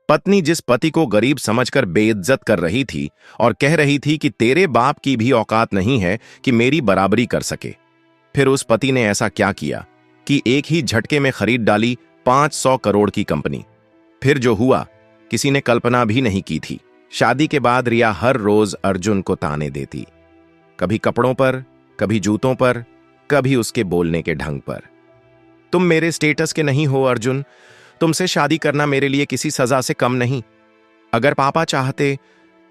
पत्नी जिस पति को गरीब समझकर बेइज्जत कर रही थी और कह रही थी कि तेरे बाप की भी औकात नहीं है कि मेरी बराबरी कर सके। फिर उस पति ने ऐसा क्या किया कि एक ही झटके में खरीद डाली 500 करोड़ की कंपनी। फिर जो हुआ किसी ने कल्पना भी नहीं की थी। शादी के बाद रिया हर रोज अर्जुन को ताने देती, कभी कपड़ों पर, कभी जूतों पर, कभी उसके बोलने के ढंग पर। तुम मेरे स्टेटस के नहीं हो अर्जुन, तुमसे शादी करना मेरे लिए किसी सजा से कम नहीं। अगर पापा चाहते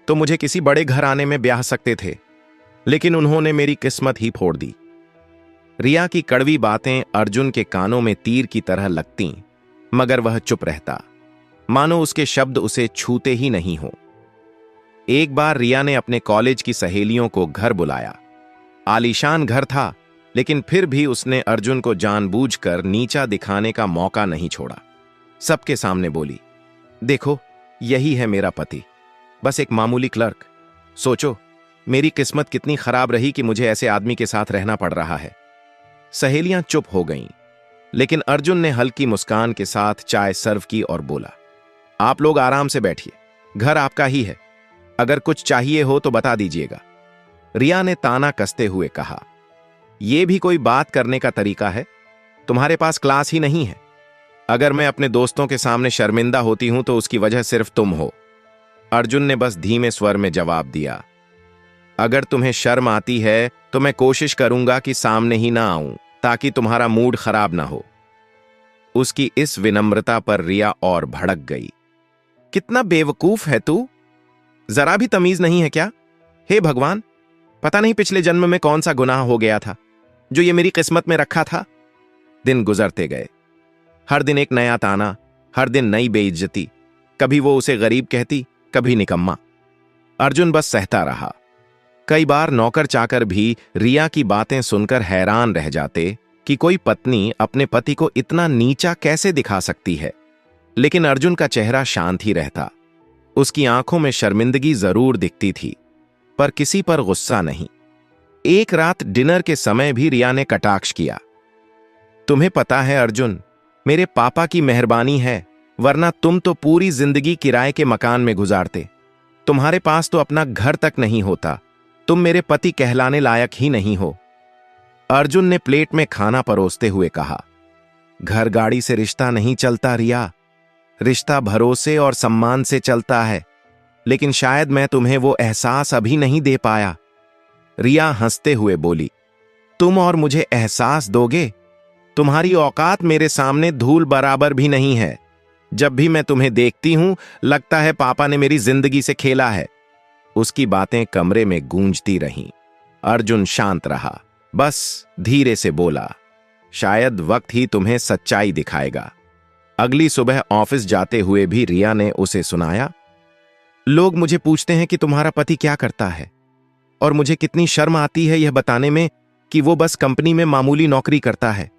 तो मुझे किसी बड़े घराने में ब्याह सकते थे, लेकिन उन्होंने मेरी किस्मत ही फोड़ दी। रिया की कड़वी बातें अर्जुन के कानों में तीर की तरह लगतीं, मगर वह चुप रहता, मानो उसके शब्द उसे छूते ही नहीं हो। एक बार रिया ने अपने कॉलेज की सहेलियों को घर बुलाया। आलीशान घर था, लेकिन फिर भी उसने अर्जुन को जानबूझकर नीचा दिखाने का मौका नहीं छोड़ा। सबके सामने बोली, देखो यही है मेरा पति, बस एक मामूली क्लर्क। सोचो मेरी किस्मत कितनी खराब रही कि मुझे ऐसे आदमी के साथ रहना पड़ रहा है। सहेलियां चुप हो गईं, लेकिन अर्जुन ने हल्की मुस्कान के साथ चाय सर्व की और बोला, आप लोग आराम से बैठिए, घर आपका ही है, अगर कुछ चाहिए हो तो बता दीजिएगा। रिया ने ताना कसते हुए कहा, यह भी कोई बात करने का तरीका है? तुम्हारे पास क्लास ही नहीं है। अगर मैं अपने दोस्तों के सामने शर्मिंदा होती हूं तो उसकी वजह सिर्फ तुम हो। अर्जुन ने बस धीमे स्वर में जवाब दिया, अगर तुम्हें शर्म आती है तो मैं कोशिश करूंगा कि सामने ही ना आऊं, ताकि तुम्हारा मूड खराब ना हो। उसकी इस विनम्रता पर रिया और भड़क गई। कितना बेवकूफ है तू, जरा भी तमीज नहीं है क्या? हे भगवान, पता नहीं पिछले जन्म में कौन सा गुनाह हो गया था जो ये मेरी किस्मत में रखा था। दिन गुजरते गए, हर दिन एक नया ताना, हर दिन नई बेइज्जती। कभी वो उसे गरीब कहती, कभी निकम्मा। अर्जुन बस सहता रहा। कई बार नौकर चाकर भी रिया की बातें सुनकर हैरान रह जाते कि कोई पत्नी अपने पति को इतना नीचा कैसे दिखा सकती है। लेकिन अर्जुन का चेहरा शांत ही रहता। उसकी आंखों में शर्मिंदगी जरूर दिखती थी, पर किसी पर गुस्सा नहीं। एक रात डिनर के समय भी रिया ने कटाक्ष किया, तुम्हें पता है अर्जुन, मेरे पापा की मेहरबानी है, वरना तुम तो पूरी जिंदगी किराए के मकान में गुजारते। तुम्हारे पास तो अपना घर तक नहीं होता। तुम मेरे पति कहलाने लायक ही नहीं हो। अर्जुन ने प्लेट में खाना परोसते हुए कहा, घर गाड़ी से रिश्ता नहीं चलता रिया, रिश्ता भरोसे और सम्मान से चलता है। लेकिन शायद मैं तुम्हें वो एहसास अभी नहीं दे पाया। रिया हंसते हुए बोली, तुम और मुझे एहसास दोगे? तुम्हारी औकात मेरे सामने धूल बराबर भी नहीं है। जब भी मैं तुम्हें देखती हूं लगता है पापा ने मेरी जिंदगी से खेला है। उसकी बातें कमरे में गूंजती रहीं। अर्जुन शांत रहा, बस धीरे से बोला, शायद वक्त ही तुम्हें सच्चाई दिखाएगा। अगली सुबह ऑफिस जाते हुए भी रिया ने उसे सुनाया, लोग मुझे पूछते हैं कि तुम्हारा पति क्या करता है, और मुझे कितनी शर्म आती है यह बताने में कि वो बस कंपनी में मामूली नौकरी करता है।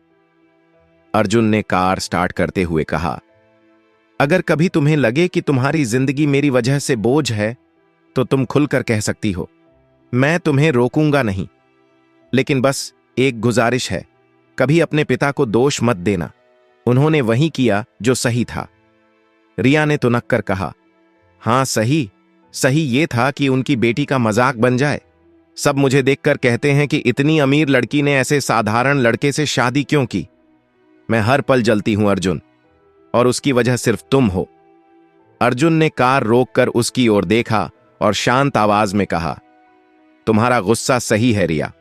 अर्जुन ने कार स्टार्ट करते हुए कहा, अगर कभी तुम्हें लगे कि तुम्हारी जिंदगी मेरी वजह से बोझ है तो तुम खुलकर कह सकती हो, मैं तुम्हें रोकूंगा नहीं। लेकिन बस एक गुजारिश है, कभी अपने पिता को दोष मत देना, उन्होंने वही किया जो सही था। रिया ने तुनक कर कहा, हां सही ये था कि उनकी बेटी का मजाक बन जाए। सब मुझे देखकर कहते हैं कि इतनी अमीर लड़की ने ऐसे साधारण लड़के से शादी क्यों की। मैं हर पल जलती हूं अर्जुन, और उसकी वजह सिर्फ तुम हो। अर्जुन ने कार रोककर उसकी ओर देखा और शांत आवाज में कहा, तुम्हारा गुस्सा सही है रिया,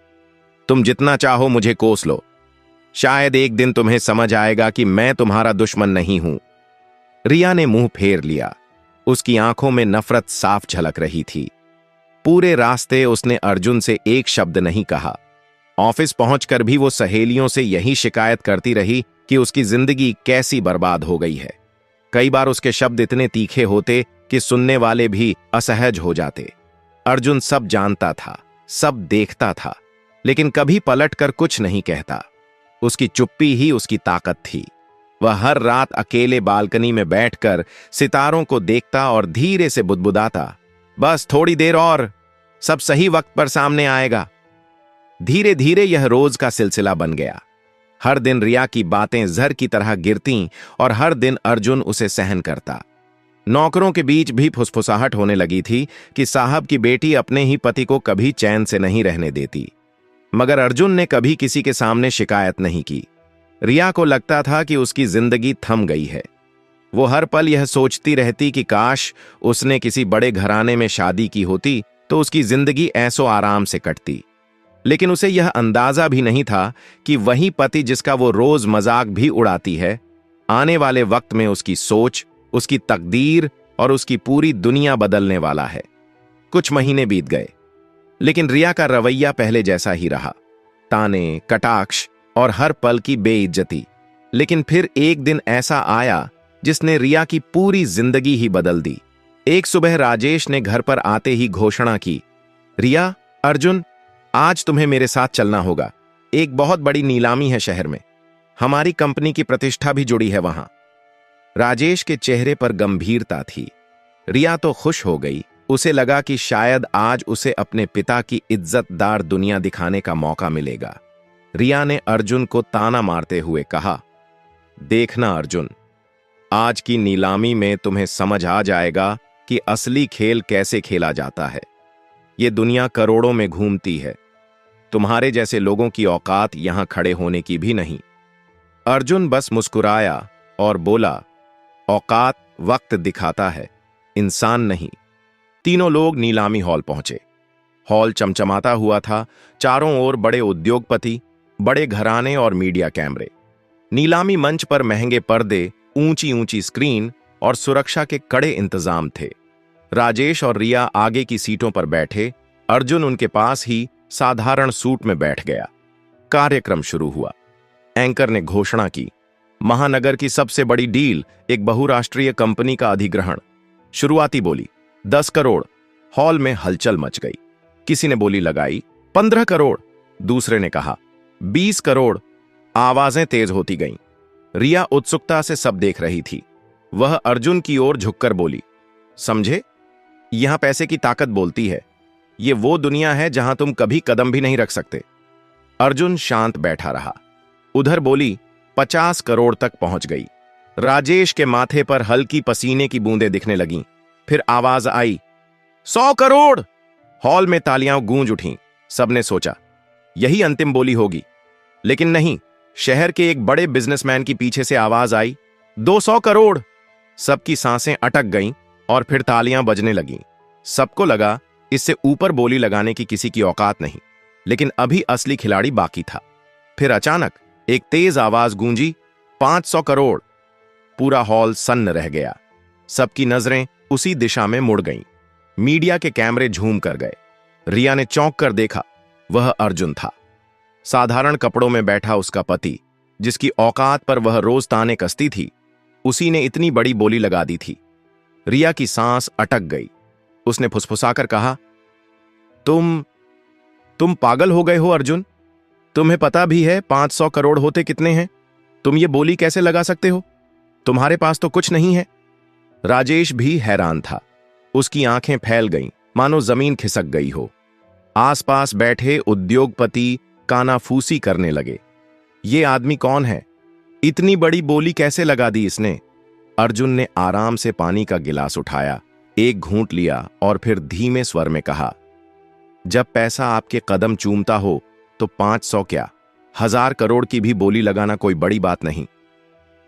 तुम जितना चाहो मुझे कोस लो, शायद एक दिन तुम्हें समझ आएगा कि मैं तुम्हारा दुश्मन नहीं हूं। रिया ने मुंह फेर लिया। उसकी आंखों में नफरत साफ झलक रही थी। पूरे रास्ते उसने अर्जुन से एक शब्द नहीं कहा। ऑफिस पहुंचकर भी वो सहेलियों से यही शिकायत करती रही कि उसकी जिंदगी कैसी बर्बाद हो गई है। कई बार उसके शब्द इतने तीखे होते कि सुनने वाले भी असहज हो जाते। अर्जुन सब जानता था, सब देखता था, लेकिन कभी पलटकर कुछ नहीं कहता। उसकी चुप्पी ही उसकी ताकत थी। वह हर रात अकेले बालकनी में बैठकर सितारों को देखता और धीरे से बुदबुदाता, बस थोड़ी देर और, सब सही वक्त पर सामने आएगा। धीरे धीरे यह रोज का सिलसिला बन गया। हर दिन रिया की बातें जहर की तरह गिरतीं और हर दिन अर्जुन उसे सहन करता। नौकरों के बीच भी फुसफुसाहट होने लगी थी कि साहब की बेटी अपने ही पति को कभी चैन से नहीं रहने देती। मगर अर्जुन ने कभी किसी के सामने शिकायत नहीं की। रिया को लगता था कि उसकी जिंदगी थम गई है। वो हर पल यह सोचती रहती कि काश उसने किसी बड़े घराने में शादी की होती तो उसकी जिंदगी ऐसो आराम से कटती। लेकिन उसे यह अंदाजा भी नहीं था कि वही पति जिसका वो रोज मजाक भी उड़ाती है, आने वाले वक्त में उसकी सोच, उसकी तकदीर और उसकी पूरी दुनिया बदलने वाला है। कुछ महीने बीत गए, लेकिन रिया का रवैया पहले जैसा ही रहा। ताने, कटाक्ष और हर पल की बेइज्जती। लेकिन फिर एक दिन ऐसा आया जिसने रिया की पूरी जिंदगी ही बदल दी। एक सुबह राजेश ने घर पर आते ही घोषणा की, रिया, अर्जुन, आज तुम्हें मेरे साथ चलना होगा। एक बहुत बड़ी नीलामी है शहर में। हमारी कंपनी की प्रतिष्ठा भी जुड़ी है वहां। राजेश के चेहरे पर गंभीरता थी। रिया तो खुश हो गई। उसे लगा कि शायद आज उसे अपने पिता की इज्जतदार दुनिया दिखाने का मौका मिलेगा। रिया ने अर्जुन को ताना मारते हुए कहा, देखना अर्जुन, आज की नीलामी में तुम्हें समझ आ जाएगा कि असली खेल कैसे खेला जाता है। ये दुनिया करोड़ों में घूमती है। तुम्हारे जैसे लोगों की औकात यहां खड़े होने की भी नहीं। अर्जुन बस मुस्कुराया और बोला, औकात वक्त दिखाता है, इंसान नहीं। तीनों लोग नीलामी हॉल पहुंचे। हॉल चमचमाता हुआ था। चारों ओर बड़े उद्योगपति, बड़े घराने और मीडिया कैमरे। नीलामी मंच पर महंगे पर्दे, ऊंची ऊंची स्क्रीन और सुरक्षा के कड़े इंतजाम थे। राजेश और रिया आगे की सीटों पर बैठे। अर्जुन उनके पास ही साधारण सूट में बैठ गया। कार्यक्रम शुरू हुआ। एंकर ने घोषणा की, महानगर की सबसे बड़ी डील, एक बहुराष्ट्रीय कंपनी का अधिग्रहण। शुरुआती बोली 10 करोड़। हॉल में हलचल मच गई। किसी ने बोली लगाई 15 करोड़, दूसरे ने कहा 20 करोड़। आवाजें तेज होती गईं। रिया उत्सुकता से सब देख रही थी। वह अर्जुन की ओर झुककर बोली, समझे, यहां पैसे की ताकत बोलती है। ये वो दुनिया है जहां तुम कभी कदम भी नहीं रख सकते। अर्जुन शांत बैठा रहा। उधर बोली 50 करोड़ तक पहुंच गई। राजेश के माथे पर हल्की पसीने की बूंदें दिखने लगीं। फिर आवाज आई 100 करोड़। हॉल में तालियां गूंज उठीं। सबने सोचा यही अंतिम बोली होगी, लेकिन नहीं। शहर के एक बड़े बिजनेसमैन की पीछे से आवाज आई 200 करोड़। सबकी सांसें अटक गईं और फिर तालियां बजने लगीं। सबको लगा इससे ऊपर बोली लगाने की किसी की औकात नहीं, लेकिन अभी असली खिलाड़ी बाकी था। फिर अचानक एक तेज आवाज गूंजी 500 करोड़। पूरा हॉल सन्न रह गया। सबकी नजरें उसी दिशा में मुड़ गईं। मीडिया के कैमरे झूम कर गए। रिया ने चौंक कर देखा, वह अर्जुन था। साधारण कपड़ों में बैठा उसका पति, जिसकी औकात पर वह रोज ताने कसती थी, उसी ने इतनी बड़ी बोली लगा दी थी। रिया की सांस अटक गई। उसने फुसफुसाकर कहा, तुम पागल हो गए हो अर्जुन। तुम्हें पता भी है 500 करोड़ होते कितने हैं? तुम ये बोली कैसे लगा सकते हो? तुम्हारे पास तो कुछ नहीं है। राजेश भी हैरान था। उसकी आंखें फैल गईं, मानो जमीन खिसक गई हो। आसपास बैठे उद्योगपति कानाफूसी करने लगे। ये आदमी कौन है? इतनी बड़ी बोली कैसे लगा दी इसने? अर्जुन ने आराम से पानी का गिलास उठाया, एक घूंट लिया और फिर धीमे स्वर में कहा, जब पैसा आपके कदम चूमता हो तो 500 क्या, 1000 करोड़ की भी बोली लगाना कोई बड़ी बात नहीं।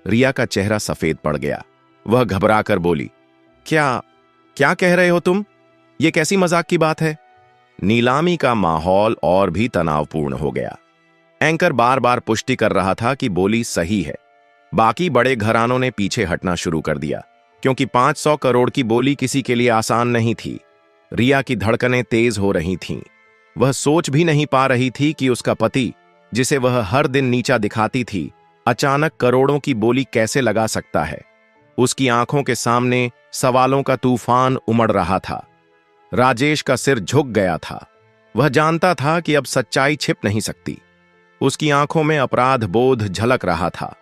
रिया का चेहरा सफेद पड़ गया। वह घबराकर बोली, क्या कह रहे हो तुम? ये कैसी मजाक की बात है? नीलामी का माहौल और भी तनावपूर्ण हो गया। एंकर बार बार पुष्टि कर रहा था कि बोली सही है। बाकी बड़े घरानों ने पीछे हटना शुरू कर दिया, क्योंकि 500 करोड़ की बोली किसी के लिए आसान नहीं थी। रिया की धड़कनें तेज हो रही थीं। वह सोच भी नहीं पा रही थी कि उसका पति, जिसे वह हर दिन नीचा दिखाती थी, अचानक करोड़ों की बोली कैसे लगा सकता है। उसकी आंखों के सामने सवालों का तूफान उमड़ रहा था। राजेश का सिर झुक गया था। वह जानता था कि अब सच्चाई छिप नहीं सकती। उसकी आंखों में अपराध बोध झलक रहा था।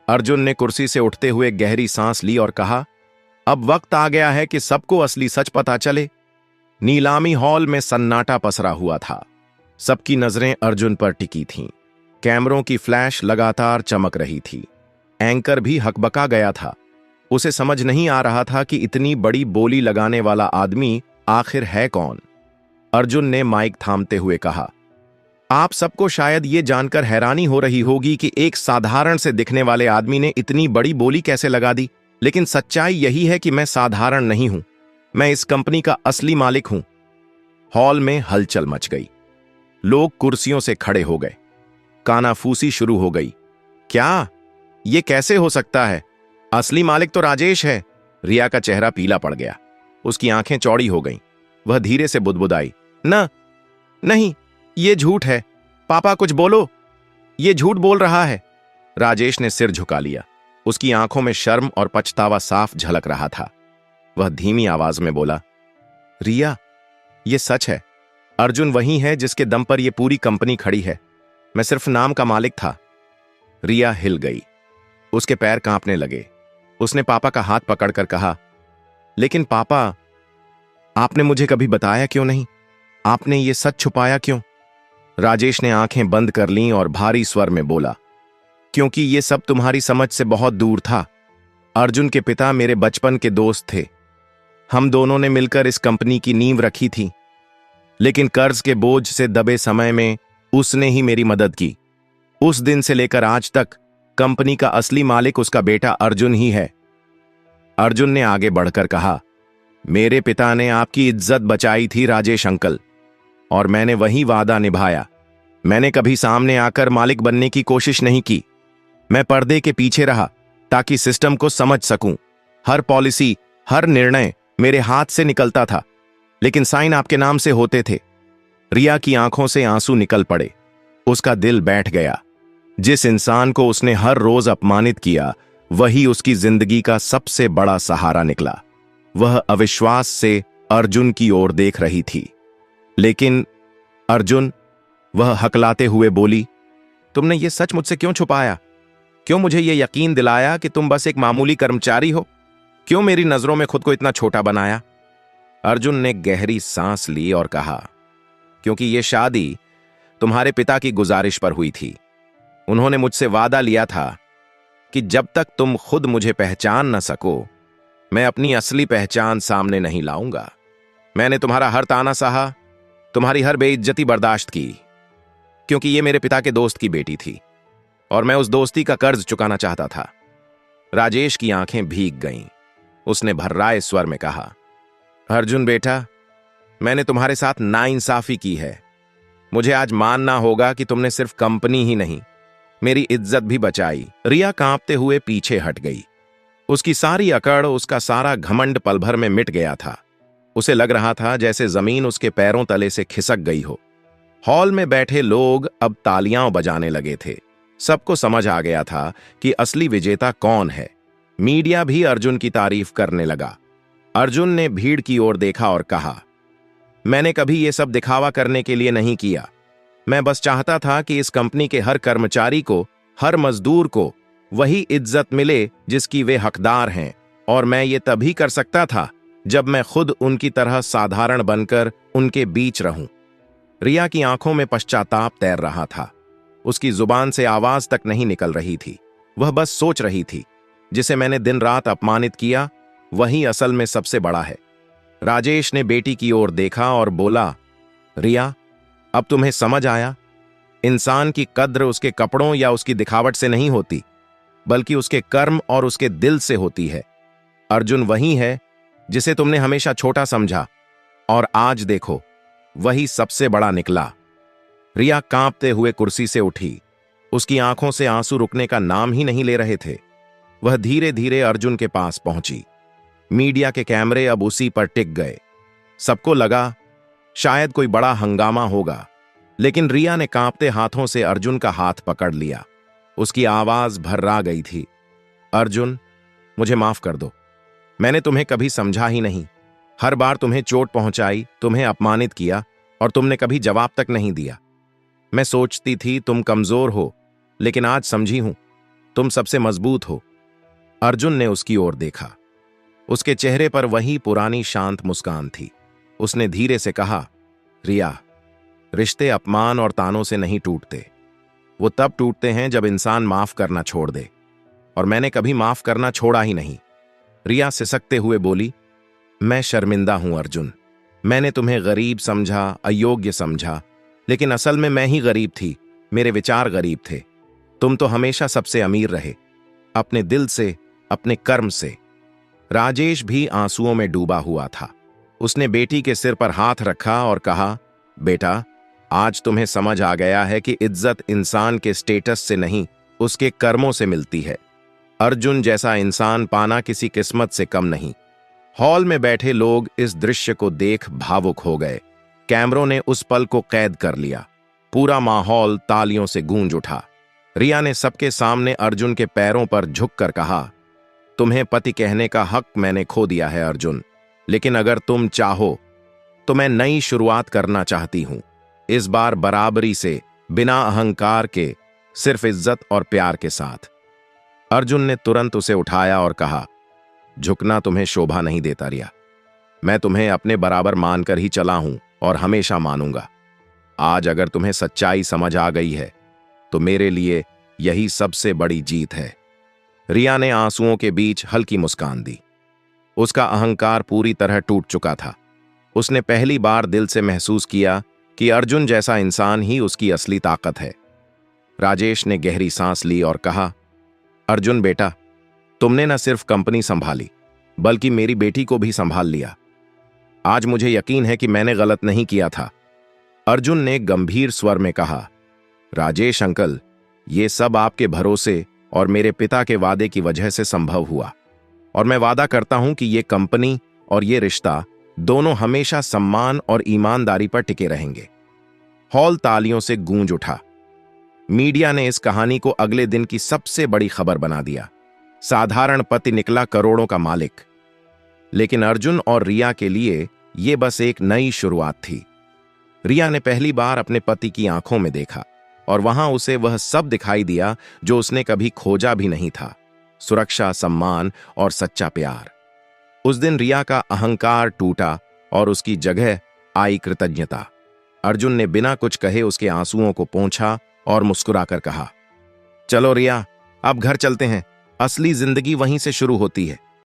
अर्जुन ने कुर्सी से उठते हुए गहरी सांस ली और कहा, अब वक्त आ गया है कि सबको असली सच पता चले। नीलामी हॉल में सन्नाटा पसरा हुआ था। सबकी नजरें अर्जुन पर टिकी थीं। कैमरों की फ्लैश लगातार चमक रही थी। एंकर भी हकबका गया था। उसे समझ नहीं आ रहा था कि इतनी बड़ी बोली लगाने वाला आदमी आखिर है कौन। अर्जुन ने माइक थामते हुए कहा, आप सबको शायद ये जानकर हैरानी हो रही होगी कि एक साधारण से दिखने वाले आदमी ने इतनी बड़ी बोली कैसे लगा दी, लेकिन सच्चाई यही है कि मैं साधारण नहीं हूं। मैं इस कंपनी का असली मालिक हूं। हॉल में हलचल मच गई। लोग कुर्सियों से खड़े हो गए। कानाफूसी शुरू हो गई। क्या? ये कैसे हो सकता है? असली मालिक तो राजेश है। रिया का चेहरा पीला पड़ गया। उसकी आंखें चौड़ी हो गईं। वह धीरे से बुदबुदाई, नहीं, ये झूठ है। पापा कुछ बोलो, ये झूठ बोल रहा है। राजेश ने सिर झुका लिया। उसकी आंखों में शर्म और पछतावा साफ झलक रहा था। वह धीमी आवाज में बोला, रिया, ये सच है। अर्जुन वही है जिसके दम पर यह पूरी कंपनी खड़ी है। मैं सिर्फ नाम का मालिक था। रिया हिल गई। उसके पैर कांपने लगे। उसने पापा का हाथ पकड़कर कहा, लेकिन पापा, आपने मुझे कभी बताया क्यों नहीं? आपने ये सच छुपाया क्यों? राजेश ने आंखें बंद कर लीं और भारी स्वर में बोला, क्योंकि ये सब तुम्हारी समझ से बहुत दूर था। अर्जुन के पिता मेरे बचपन के दोस्त थे। हम दोनों ने मिलकर इस कंपनी की नींव रखी थी, लेकिन कर्ज के बोझ से दबे समय में उसने ही मेरी मदद की। उस दिन से लेकर आज तक कंपनी का असली मालिक उसका बेटा अर्जुन ही है। अर्जुन ने आगे बढ़कर कहा, मेरे पिता ने आपकी इज्जत बचाई थी राजेश अंकल, और मैंने वही वादा निभाया। मैंने कभी सामने आकर मालिक बनने की कोशिश नहीं की। मैं पर्दे के पीछे रहा ताकि सिस्टम को समझ सकूं। हर पॉलिसी, हर निर्णय मेरे हाथ से निकलता था, लेकिन साइन आपके नाम से होते थे। रिया की आंखों से आंसू निकल पड़े। उसका दिल बैठ गया। जिस इंसान को उसने हर रोज अपमानित किया, वही उसकी जिंदगी का सबसे बड़ा सहारा निकला। वह अविश्वास से अर्जुन की ओर देख रही थी। लेकिन अर्जुन, वह हकलाते हुए बोली, तुमने ये सच मुझसे क्यों छुपाया? क्यों मुझे ये यकीन दिलाया कि तुम बस एक मामूली कर्मचारी हो? क्यों मेरी नजरों में खुद को इतना छोटा बनाया? अर्जुन ने गहरी सांस ली और कहा, क्योंकि ये शादी तुम्हारे पिता की गुजारिश पर हुई थी। उन्होंने मुझसे वादा लिया था कि जब तक तुम खुद मुझे पहचान न सको, मैं अपनी असली पहचान सामने नहीं लाऊंगा। मैंने तुम्हारा हर ताना सहा, तुम्हारी हर बेइज्जती बर्दाश्त की, क्योंकि ये मेरे पिता के दोस्त की बेटी थी और मैं उस दोस्ती का कर्ज चुकाना चाहता था। राजेश की आंखें भीग गईं। उसने भर्राए स्वर में कहा, अर्जुन बेटा, मैंने तुम्हारे साथ नाइंसाफी की है। मुझे आज मानना होगा कि तुमने सिर्फ कंपनी ही नहीं, मेरी इज्जत भी बचाई। रिया कांपते हुए पीछे हट गई। उसकी सारी अकड़, उसका सारा घमंड पल भर में मिट गया था। उसे लग रहा था जैसे जमीन उसके पैरों तले से खिसक गई हो। हॉल में बैठे लोग अब तालियां बजाने लगे थे। सबको समझ आ गया था कि असली विजेता कौन है। मीडिया भी अर्जुन की तारीफ करने लगा। अर्जुन ने भीड़ की ओर देखा और कहा, मैंने कभी ये सब दिखावा करने के लिए नहीं किया। मैं बस चाहता था कि इस कंपनी के हर कर्मचारी को, हर मजदूर को वही इज्जत मिले जिसकी वे हकदार हैं, और मैं ये तभी कर सकता था जब मैं खुद उनकी तरह साधारण बनकर उनके बीच रहूं। रिया की आंखों में पश्चाताप तैर रहा था। उसकी जुबान से आवाज तक नहीं निकल रही थी। वह बस सोच रही थी, जिसे मैंने दिन रात अपमानित किया, वही असल में सबसे बड़ा है। राजेश ने बेटी की ओर देखा और बोला, रिया, अब तुम्हें समझ आया? इंसान की कद्र उसके कपड़ों या उसकी दिखावट से नहीं होती, बल्कि उसके कर्म और उसके दिल से होती है। अर्जुन वही है जिसे तुमने हमेशा छोटा समझा, और आज देखो, वही सबसे बड़ा निकला। रिया कांपते हुए कुर्सी से उठी। उसकी आंखों से आंसू रुकने का नाम ही नहीं ले रहे थे। वह धीरे धीरे अर्जुन के पास पहुंची। मीडिया के कैमरे अब उसी पर टिक गए। सबको लगा शायद कोई बड़ा हंगामा होगा, लेकिन रिया ने कांपते हाथों से अर्जुन का हाथ पकड़ लिया। उसकी आवाज भर्रा गई थी, अर्जुन, मुझे माफ कर दो। मैंने तुम्हें कभी समझा ही नहीं। हर बार तुम्हें चोट पहुंचाई, तुम्हें अपमानित किया, और तुमने कभी जवाब तक नहीं दिया। मैं सोचती थी तुम कमजोर हो, लेकिन आज समझी हूं तुम सबसे मजबूत हो। अर्जुन ने उसकी ओर देखा। उसके चेहरे पर वही पुरानी शांत मुस्कान थी। उसने धीरे से कहा, रिया, रिश्ते अपमान और तानों से नहीं टूटते। वो तब टूटते हैं जब इंसान माफ करना छोड़ दे, और मैंने कभी माफ करना छोड़ा ही नहीं। रिया सिसकते हुए बोली, मैं शर्मिंदा हूं अर्जुन। मैंने तुम्हें गरीब समझा, अयोग्य समझा, लेकिन असल में मैं ही गरीब थी। मेरे विचार गरीब थे। तुम तो हमेशा सबसे अमीर रहे, अपने दिल से, अपने कर्म से। राजेश भी आंसुओं में डूबा हुआ था। उसने बेटी के सिर पर हाथ रखा और कहा, बेटा, आज तुम्हें समझ आ गया है कि इज्जत इंसान के स्टेटस से नहीं, उसके कर्मों से मिलती है। अर्जुन जैसा इंसान पाना किसी किस्मत से कम नहीं। हॉल में बैठे लोग इस दृश्य को देख भावुक हो गए। कैमरों ने उस पल को कैद कर लिया। पूरा माहौल तालियों से गूंज उठा। रिया ने सबके सामने अर्जुन के पैरों पर झुककर कहा, तुम्हें पति कहने का हक मैंने खो दिया है अर्जुन, लेकिन अगर तुम चाहो तो मैं नई शुरुआत करना चाहती हूं। इस बार बराबरी से, बिना अहंकार के, सिर्फ इज्जत और प्यार के साथ। अर्जुन ने तुरंत उसे उठाया और कहा, झुकना तुम्हें शोभा नहीं देता रिया। मैं तुम्हें अपने बराबर मानकर ही चला हूं और हमेशा मानूंगा। आज अगर तुम्हें सच्चाई समझ आ गई है तो मेरे लिए यही सबसे बड़ी जीत है। रिया ने आंसुओं के बीच हल्की मुस्कान दी। उसका अहंकार पूरी तरह टूट चुका था। उसने पहली बार दिल से महसूस किया कि अर्जुन जैसा इंसान ही उसकी असली ताकत है। राजेश ने गहरी सांस ली और कहा, अर्जुन बेटा, तुमने न सिर्फ कंपनी संभाली, बल्कि मेरी बेटी को भी संभाल लिया। आज मुझे यकीन है कि मैंने गलत नहीं किया था। अर्जुन ने गंभीर स्वर में कहा, राजेश अंकल, ये सब आपके भरोसे और मेरे पिता के वादे की वजह से संभव हुआ, और मैं वादा करता हूं कि ये कंपनी और ये रिश्ता दोनों हमेशा सम्मान और ईमानदारी पर टिके रहेंगे। हॉल तालियों से गूंज उठा। मीडिया ने इस कहानी को अगले दिन की सबसे बड़ी खबर बना दिया। साधारण पति निकला करोड़ों का मालिक। लेकिन अर्जुन और रिया के लिए यह बस एक नई शुरुआत थी। रिया ने पहली बार अपने पति की आंखों में देखा, और वहां उसे वह सब दिखाई दिया जो उसने कभी खोजा भी नहीं था, सुरक्षा, सम्मान और सच्चा प्यार। उस दिन रिया का अहंकार टूटा और उसकी जगह आई कृतज्ञता। अर्जुन ने बिना कुछ कहे उसके आंसुओं को पोंछा और मुस्कुराकर कहा, चलो रिया, अब घर चलते हैं। असली जिंदगी वहीं से शुरू होती है।